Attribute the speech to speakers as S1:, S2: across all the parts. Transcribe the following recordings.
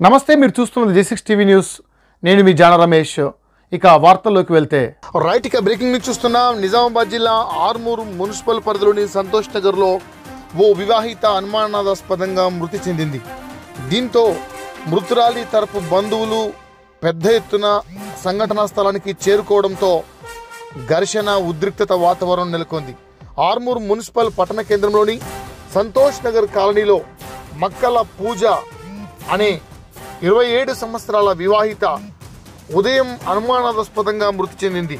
S1: నమస్తే, మీరు చూస్తున్నది G6 టీవీ న్యూస్. నేను మీ జాన రమేష్. ఇక వార్తల్లోకి వెళ్తే
S2: ఇక బ్రేకింగ్ న్యూస్ చూస్తున్నాం. నిజామాబాద్ జిల్లా ఆర్మూర్ మున్సిపల్ పరిధిలోని సంతోష్ నగర్లో ఓ వివాహిత అనుమానాస్పదంగా మృతి చెందింది. దీంతో మృతురాలి తరపు బంధువులు పెద్ద ఎత్తున సంఘటనా స్థలానికి చేరుకోవడంతో ఘర్షణ ఉద్రిక్తత వాతావరణం నెలకొంది. ఆర్మూర్ మున్సిపల్ పట్టణ కేంద్రంలోని సంతోష్ నగర్ కాలనీలో మక్కల పూజ అనే 27 సంవత్సరాల వివాహిత ఉదయం అనుమానాస్పదంగా మృతి చెందింది.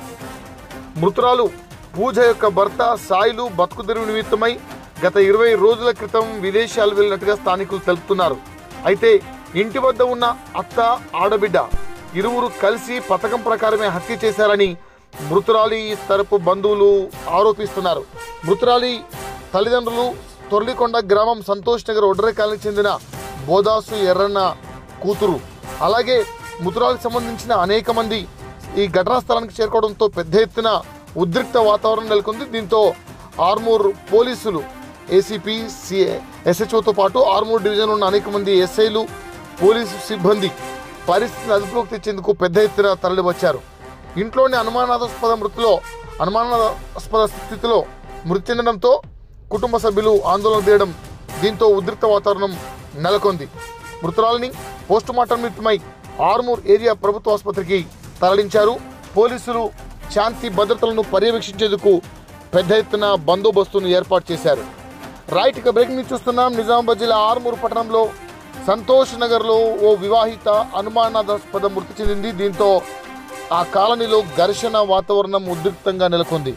S2: మృతురాలు పూజ యొక్క భర్త సాయిలు బతుకుదెరువు నిమిత్తమై గత 20 రోజుల క్రితం విదేశాలు వెళ్ళినట్టుగా స్థానికులు తెలుపుతున్నారు. అయితే ఇంటి వద్ద ఉన్న అత్త ఆడబిడ్డ ఇరువురు కలిసి పథకం ప్రకారమే హత్య చేశారని మృతురాలి తరపు బంధువులు ఆరోపిస్తున్నారు. మృతురాలి తల్లిదండ్రులు తొర్లికొండ గ్రామం సంతోష్ నగర్ ఒడ్రే కాలనీకి చెందిన బోదాసు ఎర్రన్న కూతురు. అలాగే మృతురాలకు సంబంధించిన అనేక మంది ఈ ఘటనా స్థలానికి చేరుకోవడంతో పెద్ద ఎత్తున ఉద్రిక్త వాతావరణం నెలకొంది. దీంతో ఆర్మూర్ పోలీసులు ఏసీపీ ఎస్హెచ్ఓతో పాటు ఆర్మూర్ డివిజన్ ఉన్న అనేక మంది ఎస్ఐలు పోలీసు సిబ్బంది పరిస్థితిని అదుపులోకి తెచ్చేందుకు పెద్ద ఎత్తున తరలివచ్చారు. ఇంట్లోని అనుమానాస్పద స్థితిలో మృతి చెందడంతో కుటుంబ సభ్యులు ఆందోళన చేయడం, దీంతో ఉద్రిక్త వాతావరణం నెలకొంది. మృతురాలిని పోస్టుమార్టం నిమిత్తమై ఆర్మూర్ ఏరియా ప్రభుత్వ ఆసుపత్రికి తరలించారు. పోలీసులు శాంతి భద్రతలను పర్యవేక్షించేందుకు పెద్ద ఎత్తున బందోబస్తును ఏర్పాటు చేశారు. ఇక బ్రేకింగ్ న్యూస్ చూస్తున్నాం. నిజామాబాద్ జిల్లా ఆర్మూర్ పట్టణంలో సంతోష్ నగర్లో ఓ వివాహిత అనుమానాస్పద మృతి చెందింది. దీంతో ఆ కాలనీలో ఘర్షణ వాతావరణం ఉద్రిక్తంగా నెలకొంది.